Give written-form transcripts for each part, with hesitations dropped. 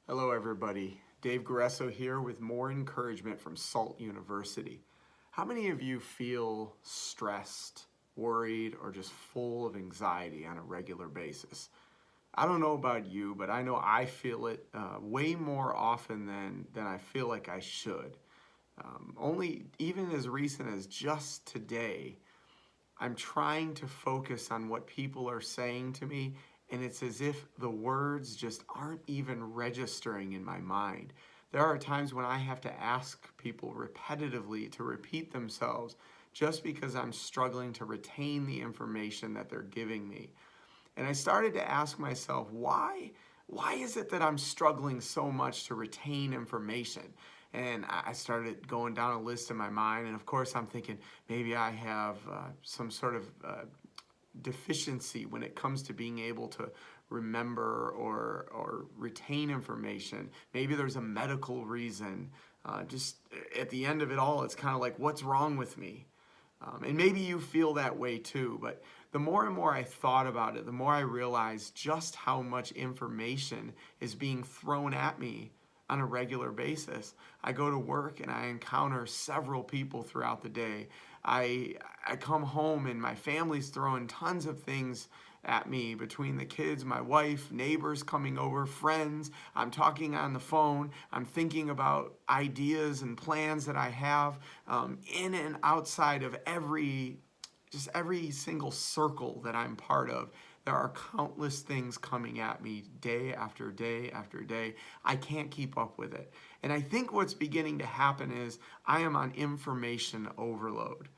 Hello, everybody. Dave Gueresso here with more encouragement from SALT University. How many of you feel stressed, worried, or just full of anxiety on a regular basis? I don't know about you, but I know I feel it way more often than I feel like I should. Only even as recent as just today, I'm trying to focus on what people are saying to me, and it's as if the words just aren't even registering in my mind. There are times when I have to ask people repetitively to repeat themselves just because I'm struggling to retain the information that they're giving me. And I started to ask myself, why is it that I'm struggling so much to retain information? And I started going down a list in my mind, and of course I'm thinking maybe I have some sort of deficiency when it comes to being able to remember or retain information. Maybe there's a medical reason. Just at the end of it all, it's kind of like, what's wrong with me? And maybe you feel that way too, but the more and more I thought about it, the more I realized just how much information is being thrown at me on a regular basis. I go to work and I encounter several people throughout the day. I, I come home and my family's throwing tons of things at me between the kids, my wife, neighbors coming over, friends. I'm talking on the phone. I'm thinking about ideas and plans that I have in and outside of just every single circle that I'm part of. There are countless things coming at me day after day after day. I can't keep up with it. And I think what's beginning to happen is I am on information overload.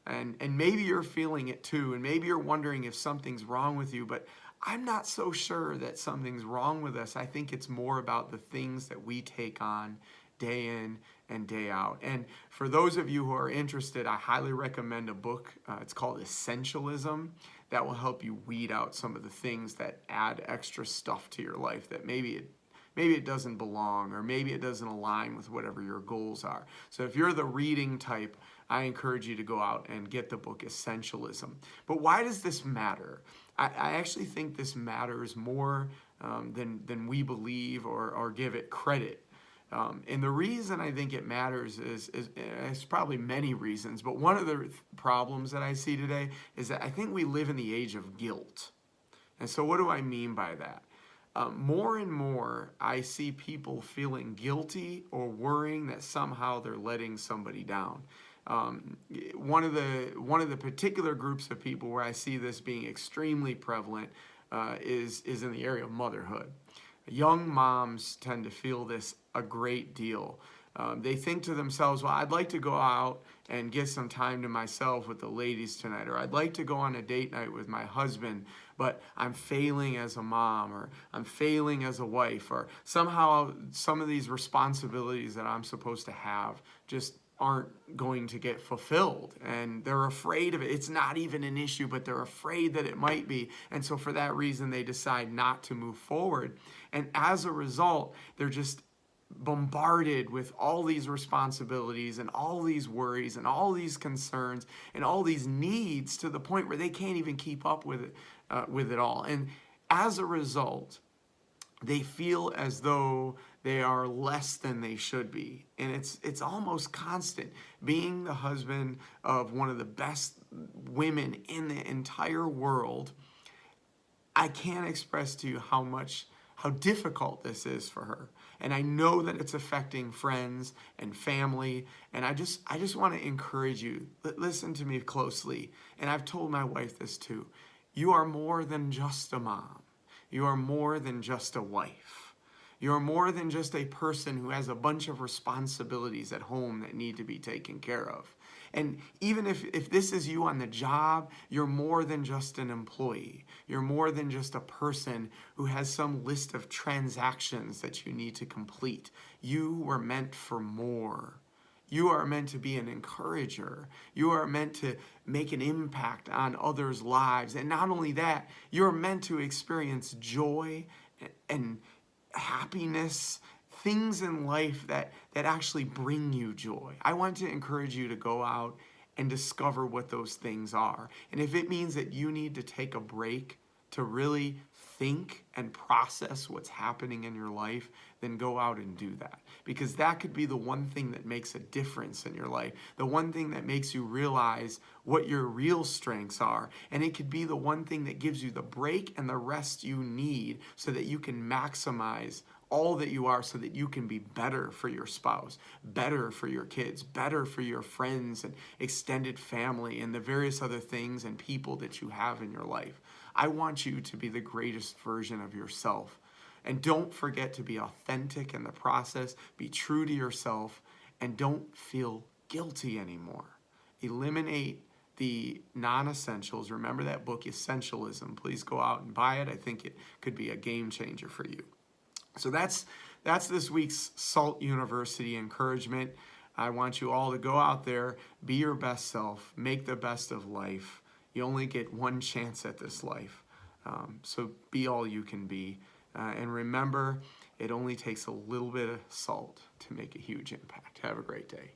And maybe you're feeling it too, and maybe you're wondering if something's wrong with you, but I'm not so sure that something's wrong with us. I think it's more about the things that we take on day in and day out. And for those of you who are interested, I highly recommend a book. It's called Essentialism. That will help you weed out some of the things that add extra stuff to your life that maybe it doesn't belong, or maybe it doesn't align with whatever your goals are. So if you're the reading type, I encourage you to go out and get the book Essentialism. But why does this matter? I actually think this matters more than we believe or give it credit. And the reason I think it matters is probably many reasons, but one of the problems that I see today is that I think we live in the age of guilt. And so what do I mean by that? More and more, I see people feeling guilty or worrying that somehow they're letting somebody down. One of the particular groups of people where I see this being extremely prevalent is in the area of motherhood. Young moms tend to feel this a great deal. They think to themselves, well, I'd like to go out and get some time to myself with the ladies tonight, or I'd like to go on a date night with my husband, but I'm failing as a mom, or I'm failing as a wife, or somehow some of these responsibilities that I'm supposed to have just aren't going to get fulfilled, and they're afraid of it. It's not even an issue, but they're afraid that it might be, and so for that reason they decide not to move forward. And as a result, they're just bombarded with all these responsibilities and all these worries and all these concerns and all these needs to the point where they can't even keep up with it all. And as a result, they feel as though they are less than they should be. And it's almost constant. Being the husband of one of the best women in the entire world, I can't express to you how difficult this is for her. And I know that it's affecting friends and family. And I just want to encourage you, listen to me closely. And I've told my wife this too. You are more than just a mom. You are more than just a wife. You're more than just a person who has a bunch of responsibilities at home that need to be taken care of. And even if this is you on the job, you're more than just an employee. You're more than just a person who has some list of transactions that you need to complete. You were meant for more. You are meant to be an encourager. You are meant to make an impact on others' lives. And not only that, you're meant to experience joy and happiness, things in life that actually bring you joy. I want to encourage you to go out and discover what those things are. And if it means that you need to take a break to really think and process what's happening in your life, then go out and do that. Because that could be the one thing that makes a difference in your life, the one thing that makes you realize what your real strengths are. And it could be the one thing that gives you the break and the rest you need so that you can maximize all that you are, so that you can be better for your spouse, better for your kids, better for your friends and extended family and the various other things and people that you have in your life. I want you to be the greatest version of yourself. And don't forget to be authentic in the process, be true to yourself, and don't feel guilty anymore. Eliminate the non-essentials. Remember that book, Essentialism. Please go out and buy it. I think it could be a game changer for you. So that's this week's SALT University encouragement. I want you all to go out there, be your best self, make the best of life. You only get one chance at this life. So be all you can be. And remember, it only takes a little bit of salt to make a huge impact. Have a great day.